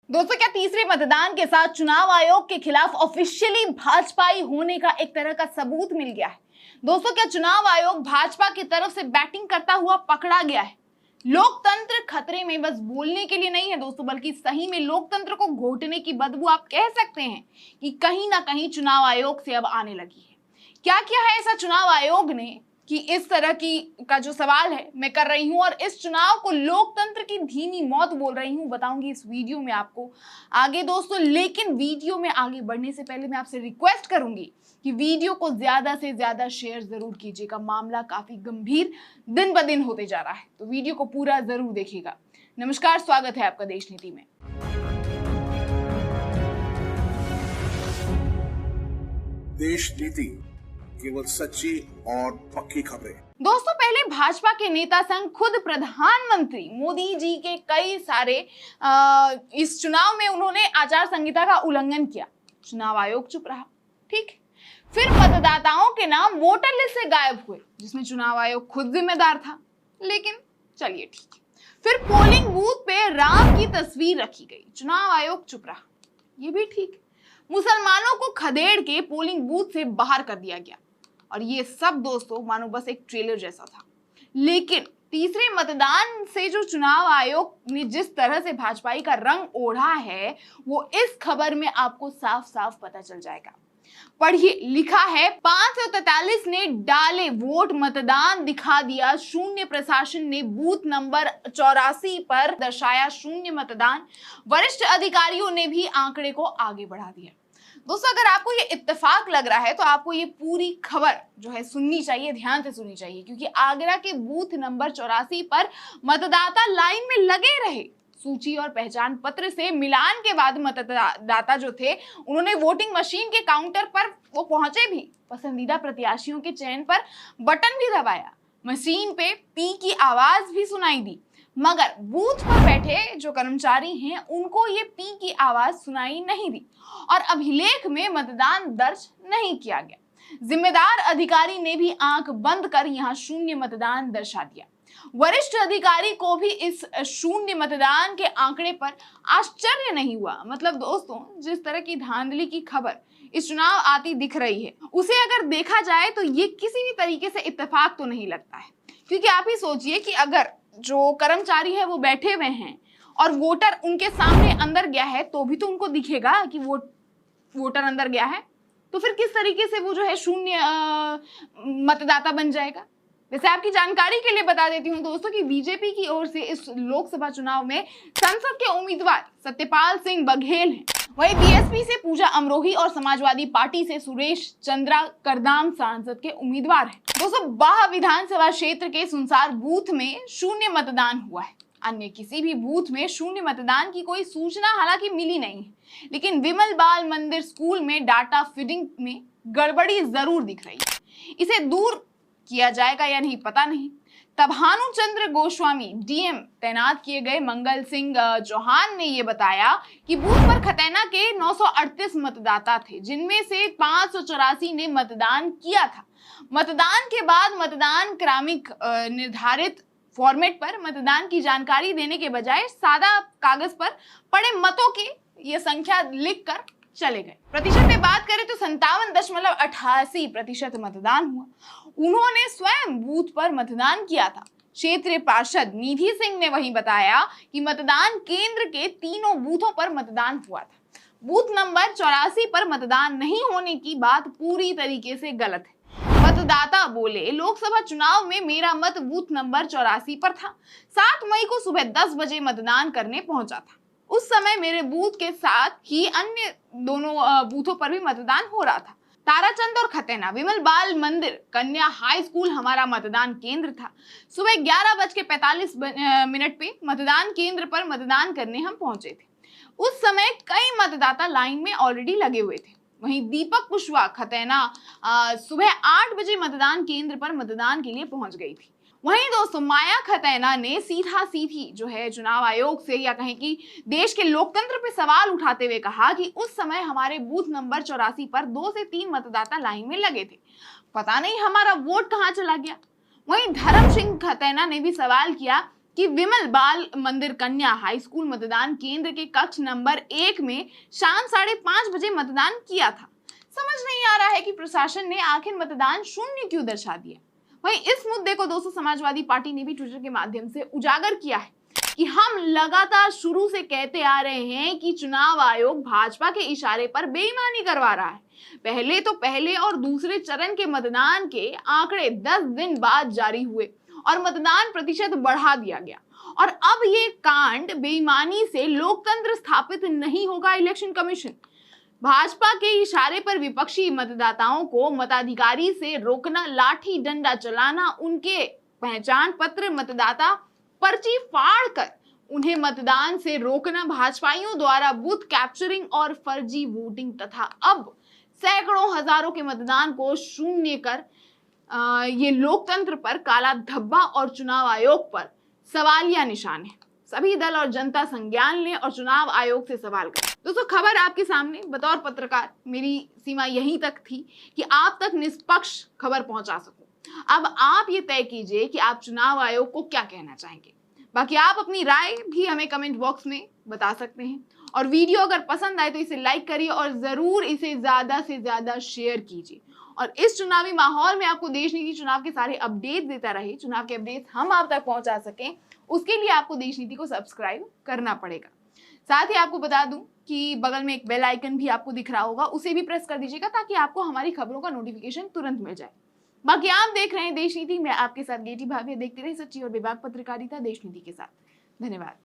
दोस्तों, क्या तीसरे मतदान के साथ चुनाव आयोग के खिलाफ ऑफिशियली भाजपाई होने का एक तरह का सबूत मिल गया है? दोस्तों, क्या चुनाव आयोग भाजपा की तरफ से बैटिंग करता हुआ पकड़ा गया है? लोकतंत्र खतरे में बस बोलने के लिए नहीं है दोस्तों, बल्कि सही में लोकतंत्र को घोटने की बदबू आप कह सकते हैं कि कहीं ना कहीं चुनाव आयोग से अब आने लगी है। क्या किया है ऐसा चुनाव आयोग ने कि इस तरह की का जो सवाल है मैं कर रही हूं और इस चुनाव को लोकतंत्र की धीमी मौत बोल रही हूं, बताऊंगी इस वीडियो में आपको आगे दोस्तों। लेकिन वीडियो में आगे बढ़ने से पहले मैं आपसे रिक्वेस्ट करूंगी कि वीडियो को ज्यादा से ज्यादा शेयर जरूर कीजिएगा। मामला काफी गंभीर दिन ब दिन होते जा रहा है, तो वीडियो को पूरा जरूर देखिएगा। नमस्कार, स्वागत है आपका देश नीति में। देश नीति, केवल सच्ची और पक्की खबरें। दोस्तों, पहले भाजपा के नेता संघ खुद प्रधानमंत्री मोदी जी के कई सारे इस चुनाव में उन्होंने आचार संहिता का उल्लंघन किया, चुनाव आयोग चुप रहा। ठीक, फिर मतदाताओं के नाम वोटर लिस्ट से गायब हुए, जिसमें चुनाव आयोग खुद जिम्मेदार था। लेकिन चलिए ठीक है, फिर पोलिंग बूथ पे राम की तस्वीर रखी गई, चुनाव आयोग चुप रहा। ये भी ठीक। मुसलमानों को खदेड़ के पोलिंग बूथ से बाहर कर दिया गया, और ये सब दोस्तों मानो बस एक ट्रेलर जैसा था। लेकिन तीसरे मतदान से जो चुनाव आयोग ने जिस तरह से भाजपाई का रंग ओढ़ा है, वो इस खबर में आपको साफ साफ पता चल जाएगा। पढ़िए, लिखा है 543 ने डाले वोट, मतदान दिखा दिया शून्य, प्रशासन ने बूथ नंबर 84 पर दर्शाया शून्य मतदान, वरिष्ठ अधिकारियों ने भी आंकड़े को आगे बढ़ा दिया। दोस्तों, अगर आपको ये इत्तेफाक लग रहा है तो आपको ये पूरी खबर जो है सुननी चाहिए, ध्यान से सुननी चाहिए, क्योंकि आगरा के बूथ नंबर 84 पर मतदाता लाइन में लगे रहे। सूची और पहचान पत्र से मिलान के बाद मतदाता जो थे उन्होंने वोटिंग मशीन के काउंटर पर वो पहुंचे भी, पसंदीदा प्रत्याशियों के चयन पर बटन भी दबाया, मशीन पे पी की आवाज भी सुनाई दी, मगर बूथ पर बैठे जो कर्मचारी हैं उनको ये पी की आवाज सुनाई नहीं दी और अभिलेख में मतदान दर्ज नहीं किया गया। जिम्मेदार अधिकारी ने भी आंख बंद कर यहाँ शून्य मतदान दर्शा दिया। वरिष्ठ अधिकारी को भी इस शून्य मतदान के आंकड़े पर आश्चर्य नहीं हुआ। मतलब दोस्तों, जिस तरह की धांधली की खबर इस चुनाव आती दिख रही है, उसे अगर देखा जाए तो ये किसी भी तरीके से इत्तेफाक तो नहीं लगता है। क्योंकि आप ही सोचिए कि अगर जो कर्मचारी है वो बैठे हुए हैं और वोटर उनके सामने अंदर गया है, तो भी तो उनको दिखेगा कि वोटर अंदर गया है, तो फिर किस तरीके से वो जो है शून्य मतदाता बन जाएगा। वैसे आपकी जानकारी के लिए बता देती हूँ दोस्तों कि बीजेपी की ओर से इस लोकसभा चुनाव में संसद के उम्मीदवार सत्यपाल सिंह बघेल हैं। वहीं बीएसपी से पूजा अमरोही और समाजवादी पार्टी से सुरेश चंद्रा करदाम सांसद के उम्मीदवार हैं। दोस्तों, बाह विधानसभा क्षेत्र के सुनसार बूथ में शून्य मतदान हुआ है। अन्य किसी भी बूथ में शून्य मतदान की कोई सूचना हालांकि मिली नहीं है, लेकिन विमल बाल मंदिर स्कूल में डाटा फीडिंग में गड़बड़ी जरूर दिख रही है। इसे दूर किया जाएगा या नहीं पता नहीं। तब भानुचंद्र गोस्वामी डीएम तैनात किए गए मंगल सिंह चौहान ने यह बताया कि बूथ पर खतैना के 938 मतदाता थे, जिनमें से 584 ने मतदान किया था। मतदान के बाद मतदान क्रमिक निर्धारित फॉर्मेट पर मतदान की जानकारी देने के बजाय सादा कागज पर पड़े मतों की यह संख्या लिखकर चले गए। प्रतिशत में बात करें तो 57.88% मतदान हुआ। उन्होंने स्वयं बूथ पर मतदान किया था। क्षेत्रीय पार्षद निधि सिंह ने वहीं बताया कि मतदान केंद्र के तीनों बूथों पर मतदान हुआ था। बूथ नंबर 84 पर मतदान नहीं होने की बात पूरी तरीके से गलत है। मतदाता बोले, लोकसभा चुनाव में मेरा मत बूथ नंबर 84 पर था। 7 मई को सुबह 10 बजे मतदान करने पहुंचा था। उस समय मेरे बूथ के साथ ही अन्य दोनों बूथों पर भी मतदान हो रहा था। ताराचंद और खतैना विमल बाल मंदिर कन्या हाई स्कूल हमारा मतदान केंद्र था। सुबह 11:45 पे मतदान केंद्र पर मतदान करने हम पहुंचे थे। उस समय कई मतदाता लाइन में ऑलरेडी लगे हुए थे। वहीं दीपक कुशवाहा खतैना सुबह 8 बजे मतदान केंद्र पर मतदान के लिए पहुंच गई थी। वहीं दोस्तों, माया खतैना ने सीधा सीधी जो है चुनाव आयोग से या कहें कि देश के लोकतंत्र पे सवाल उठाते हुए कहा कि उस समय हमारे बूथ नंबर 84 पर 2 से 3 मतदाता लाइन में लगे थे, पता नहीं हमारा वोट कहां चला गया। वहीं धर्म सिंह खतैना ने भी सवाल किया कि विमल बाल मंदिर कन्या हाई स्कूल मतदान केंद्र के कक्ष नंबर 1 में शाम 5:30 बजे मतदान किया था। समझ नहीं आ रहा है कि प्रशासन ने आखिर मतदान शून्य क्यों दर्शा दिया। वहीं इस मुद्दे को दोस्तों समाजवादी पार्टी ने भी ट्विटर के माध्यम से उजागर किया है कि हम लगातार शुरू से कहते आ रहे हैं कि चुनाव आयोग भाजपा के इशारे पर बेईमानी करवा रहा है। पहले तो पहले और दूसरे चरण के मतदान के आंकड़े 10 दिन बाद जारी हुए और मतदान प्रतिशत बढ़ा दिया गया, और अब ये कांड बेईमानी से लोकतंत्र स्थापित नहीं होगा। इलेक्शन कमीशन भाजपा के इशारे पर विपक्षी मतदाताओं को मताधिकारी से रोकना, लाठी डंडा चलाना, उनके पहचान पत्र मतदाता पर्ची फाड़कर उन्हें मतदान से रोकना, भाजपाइयों द्वारा बूथ कैप्चरिंग और फर्जी वोटिंग तथा अब सैकड़ों हजारों के मतदान को शून्य कर ये लोकतंत्र पर काला धब्बा और चुनाव आयोग पर सवालिया निशान है। सभी दल और जनता संज्ञान लें और चुनाव आयोग से सवाल करें। दोस्तों, खबर आपके सामने, बतौर पत्रकार मेरी सीमा यहीं तक थी कि आप तक निष्पक्ष खबर पहुंचा सकूं। अब आप ये तय कीजिए कि आप चुनाव आयोग को क्या कहना चाहेंगे। बाकी आप अपनी राय भी हमें कमेंट बॉक्स में बता सकते हैं, और वीडियो अगर पसंद आए तो इसे लाइक करिए और जरूर इसे ज्यादा से ज्यादा शेयर कीजिए। और इस चुनावी माहौल में आपको देश नीति चुनाव के सारे अपडेट देता रहे, चुनाव के अपडेट हम आप तक पहुंचा सकें, उसके लिए आपको देश नीति को सब्सक्राइब करना पड़ेगा। साथ ही आपको बता दूं कि बगल में एक बेल आइकन भी आपको दिख रहा होगा, उसे भी प्रेस कर दीजिएगा ताकि आपको हमारी खबरों का नोटिफिकेशन तुरंत मिल जाए। बाकी आप देख रहे हैं देश नीति, मैं आपके साथ गेटी भाभी। देखते रहे सच्ची और बेबाक पत्रकारिता देश नीति के साथ। धन्यवाद।